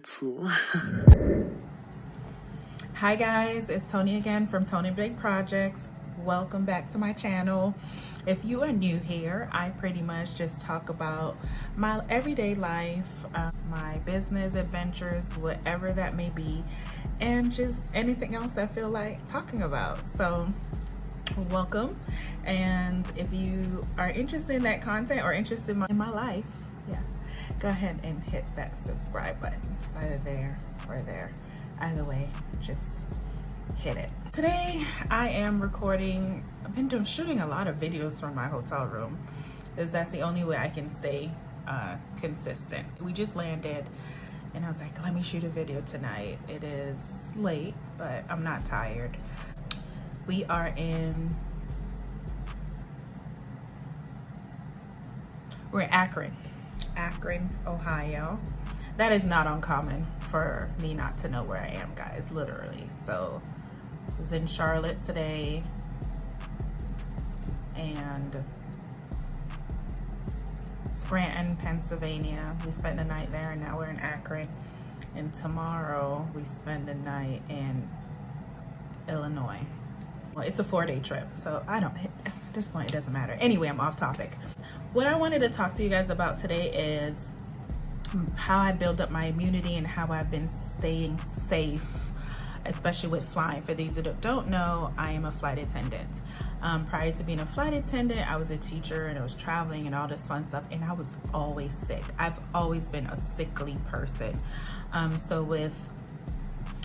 zu. Hi guys, it's Toni again from Toni Big Projects. Welcome back to my channel. If you are new here, I pretty much just talk about my everyday life, my business adventures, whatever that may be, and just anything else I feel like talking about. So welcome, and if you are interested in that content or interested in my life, yeah, go ahead and hit that subscribe button. It's either there or there. Either way, just hit it. Today I am recording. I've been shooting a lot of videos from my hotel room, because that's the only way I can stay consistent. We just landed and I was like, let me shoot a video tonight. It is late, but I'm not tired. We're in Akron, Ohio. That is not uncommon for me not to know where I am, guys, literally. So I was in Charlotte today and Scranton, Pennsylvania. We spent the night there, and now we're in Akron. And tomorrow we spend the night in Illinois. Well, it's a 4-day trip, so at this point it doesn't matter. Anyway, I'm off topic. What I wanted to talk to you guys about today is how I build up my immunity and how I've been staying safe, especially with flying. For these who don't know, I am a flight attendant. Prior to being a flight attendant, I was a teacher and I was traveling and all this fun stuff, and I was always sick. I've always been a sickly person. So with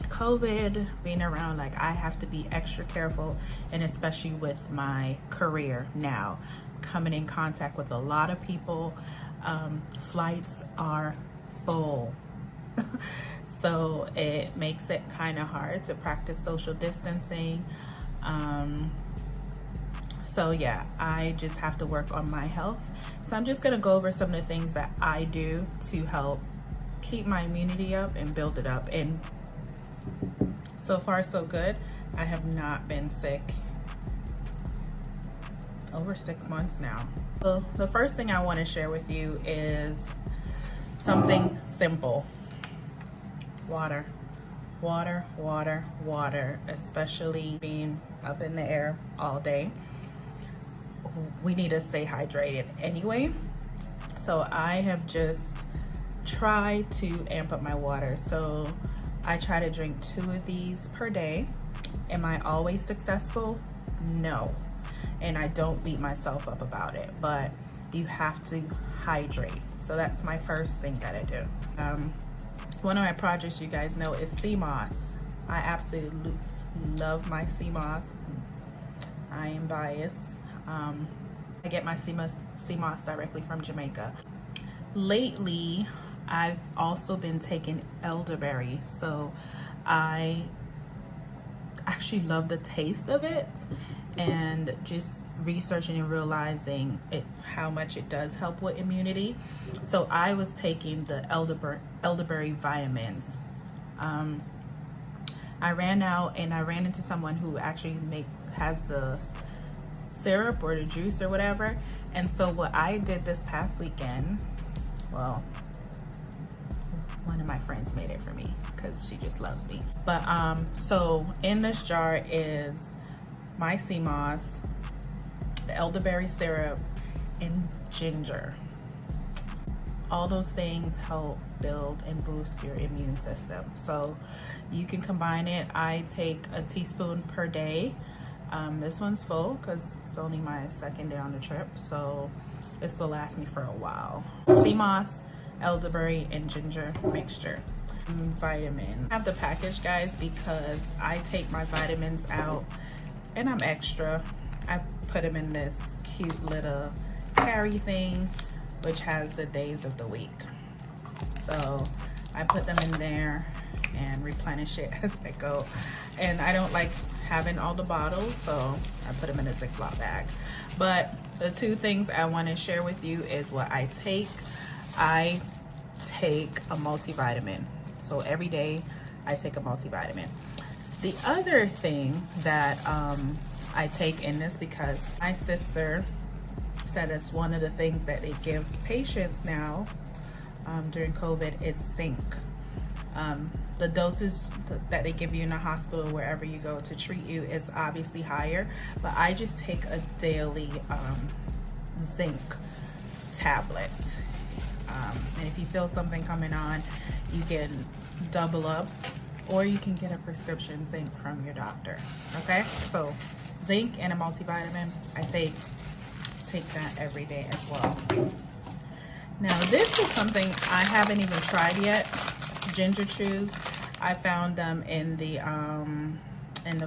COVID being around, like, I have to be extra careful, and especially with my career now, coming in contact with a lot of people. Flights are full. So it makes it kind of hard to practice social distancing. So yeah, I just have to work on my health. So I'm just gonna go over some of the things that I do to help keep my immunity up and build it up. And so far so good. I have not been sick over 6 months now. So the first thing I want to share with you is something simple. Water, water, water, water, especially being up in the air all day. We need to stay hydrated anyway. So I have just tried to amp up my water. So I try to drink 2 of these per day. Am I always successful? No. And I don't beat myself up about it, but you have to hydrate. So that's my first thing that I do. One of my projects, you guys know, is sea moss. I absolutely love my sea moss. I am biased. I get my sea moss directly from Jamaica. Lately, I've also been taking elderberry. So I actually love the taste of it, and just researching and realizing how much it does help with immunity. So I was taking the elderberry vitamins. I ran out and I ran into someone who actually has the syrup or the juice or whatever. And so what I did this past weekend, well, one of my friends made it for me because she just loves me. But so in this jar is my sea moss, the elderberry syrup, and ginger. All those things help build and boost your immune system. So you can combine it. I take a teaspoon per day. This one's full because it's only my 2nd day on the trip, so this will last me for a while. Sea moss, elderberry, and ginger mixture. Vitamin. I have the package, guys, because I take my vitamins out and I'm extra. I put them in this cute little carry thing, which has the days of the week. So I put them in there and replenish it as I go. And I don't like having all the bottles, so I put them in a Ziploc bag. But the 2 things I want to share with you is what I take. I take a multivitamin. So every day I take a multivitamin. The other thing that I take in this, because my sister said it's one of the things that they give patients now during COVID, is zinc. The dosage that they give you in the hospital, wherever you go to treat you, is obviously higher, but I just take a daily zinc tablet. And if you feel something coming on, you can double up, or you can get a prescription zinc from your doctor. Okay, so zinc and a multivitamin, I take that every day as well. Now this is something I haven't even tried yet. Ginger chews. I found them in the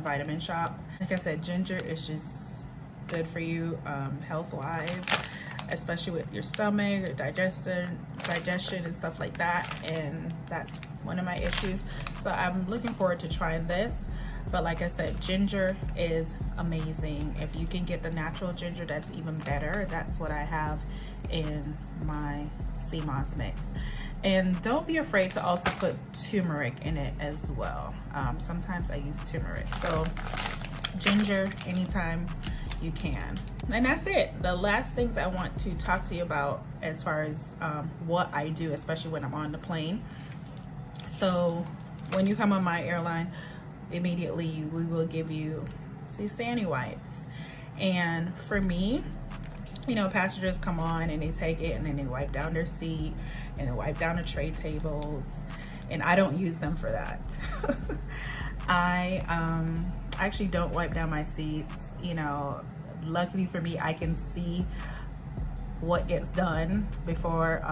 vitamin shop. Like I said, ginger is just good for you health-wise, especially with your stomach or digestion and stuff like that, and that's one of my issues. So I'm looking forward to trying this. But like I said, ginger is amazing. If you can get the natural ginger, that's even better. That's what I have in my sea moss mix. And don't be afraid to also put turmeric in it as well. Sometimes I use turmeric. So ginger anytime you can. And that's it. The last things I want to talk to you about as far as what I do, especially when I'm on the plane. So when you come on my airline, immediately we will give you these sandy wipes. And for me, you know, passengers come on and they take it and then they wipe down their seat and they wipe down the tray tables, and I don't use them for that. I actually don't wipe down my seats. You know, luckily for me, I can see what gets done before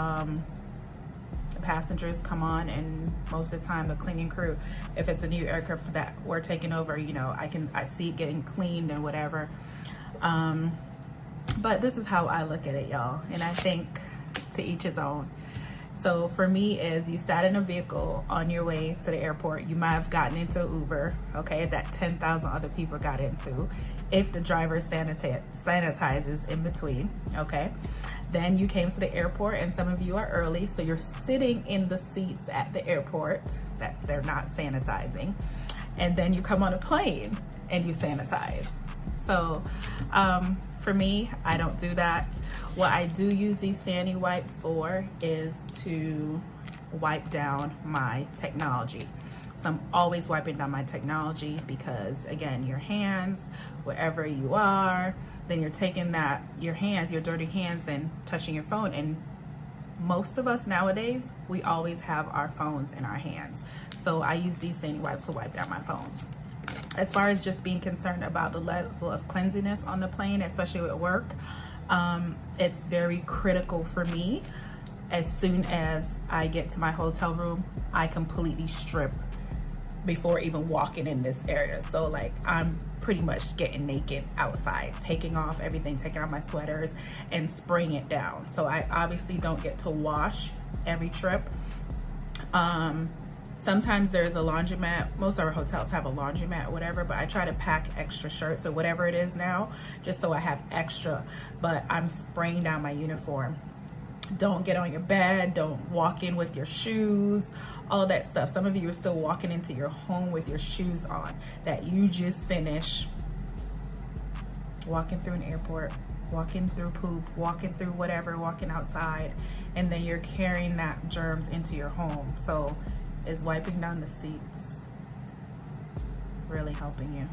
the passengers come on, and most of the time the cleaning crew, if it's a new aircraft that we're taking over, you know, I see it getting cleaned and whatever. But this is how I look at it, y'all, and I think to each his own. So for me, is you sat in a vehicle on your way to the airport, you might have gotten into an Uber, okay, that 10,000 other people got into, if the driver sanitizes in between, okay. Then you came to the airport, and some of you are early, so you're sitting in the seats at the airport that they're not sanitizing, and then you come on a plane and you sanitize. So for me, I don't do that. What I do use these sandy wipes for is to wipe down my technology. So I'm always wiping down my technology because, again, your hands, wherever you are, then you're taking your dirty hands and touching your phone. And most of us nowadays, we always have our phones in our hands. So I use these sandy wipes to wipe down my phones. As far as just being concerned about the level of cleanliness on the plane, especially at work, it's very critical for me. As soon as I get to my hotel room, I completely strip before even walking in this area. So like, I'm pretty much getting naked outside, taking off everything, taking off my sweaters and spraying it down. So I obviously don't get to wash every trip. Sometimes there's a laundromat. Most of our hotels have a laundromat or whatever, but I try to pack extra shirts or whatever it is now, just so I have extra. But I'm spraying down my uniform. Don't get on your bed. Don't walk in with your shoes, all that stuff. Some of you are still walking into your home with your shoes on that you just finished walking through an airport, walking through poop, walking through whatever, walking outside, and then you're carrying that germs into your home. So is wiping down the seats really helping you?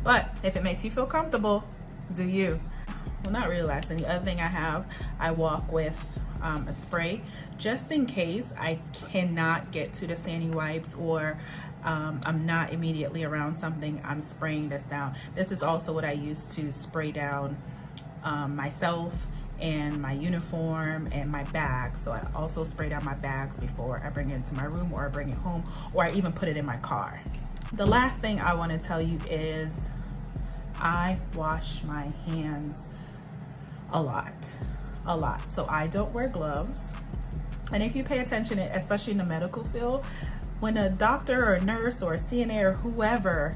But if it makes you feel comfortable, do you. Well, not really last. And the other thing I walk with a spray just in case I cannot get to the sandy wipes, or I'm not immediately around something. I'm spraying this down. This is also what I use to spray down myself and my uniform and my bag. So I also spray down my bags before I bring it into my room, or I bring it home, or I even put it in my car. The last thing I want to tell you is I wash my hands a lot. So I don't wear gloves. And if you pay attention, especially in the medical field, when a doctor or a nurse or a CNA or whoever,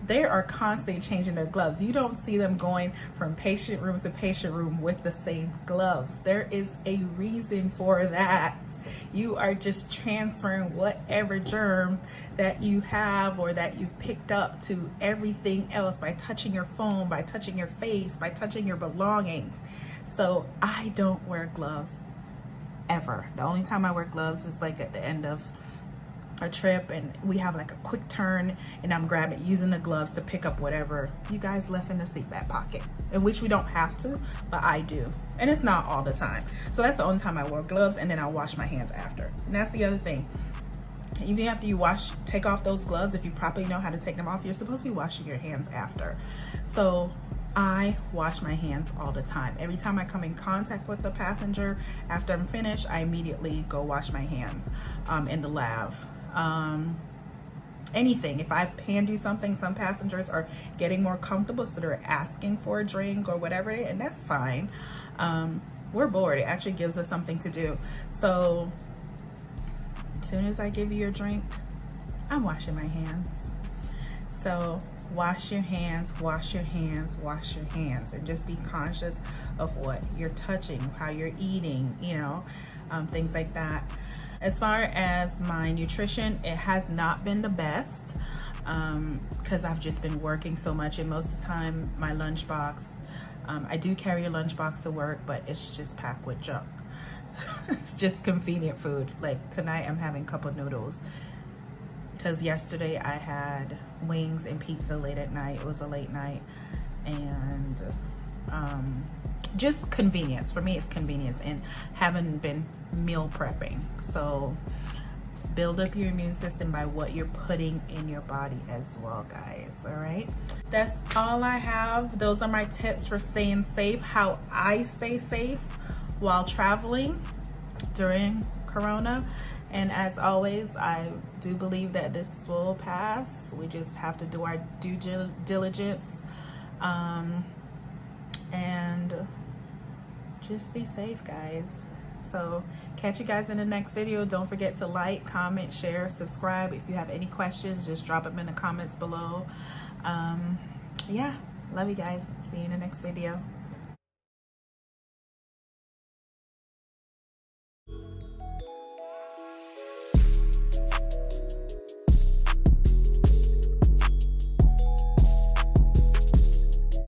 they are constantly changing their gloves. You don't see them going from patient room to patient room with the same gloves. There is a reason for that. You are just transferring whatever germ that you have or that you've picked up to everything else by touching your phone, by touching your face, by touching your belongings. So I don't wear gloves ever. The only time I wear gloves is like at the end of a trip and we have like a quick turn and I'm grabbing using the gloves to pick up whatever you guys left in the seat back pocket, in which we don't have to, but I do, and it's not all the time. So that's the only time I wear gloves, and then I'll wash my hands after. And that's the other thing, even after you take off those gloves, if you properly know how to take them off, you're supposed to be washing your hands after. So I wash my hands all the time. Every time I come in contact with the passenger, after I'm finished, I immediately go wash my hands in the lab. Anything, if I can do something, some passengers are getting more comfortable, so they're asking for a drink or whatever, and that's fine. We're bored. It actually gives us something to do. So as soon as I give you your drink, I'm washing my hands. So wash your hands, wash your hands, wash your hands, and just be conscious of what you're touching, how you're eating, you know, things like that. As far as my nutrition, it has not been the best because I've just been working so much, and most of the time my lunchbox, I do carry a lunchbox to work, but it's just packed with junk. It's just convenient food. Like tonight I'm having cup of noodles because yesterday I had wings and pizza late at night. It was a late night, and just convenience. For me, it's convenience, and haven't been meal prepping. So build up your immune system by what you're putting in your body as well, guys. All right, that's all I have. Those are my tips for staying safe, how I stay safe while traveling during Corona. And as always, I do believe that this will pass. We just have to do our due diligence and just be safe, guys. So catch you guys in the next video. Don't forget to like, comment, share, subscribe. If you have any questions, just drop them in the comments below. Yeah, love you guys. See you in the next video.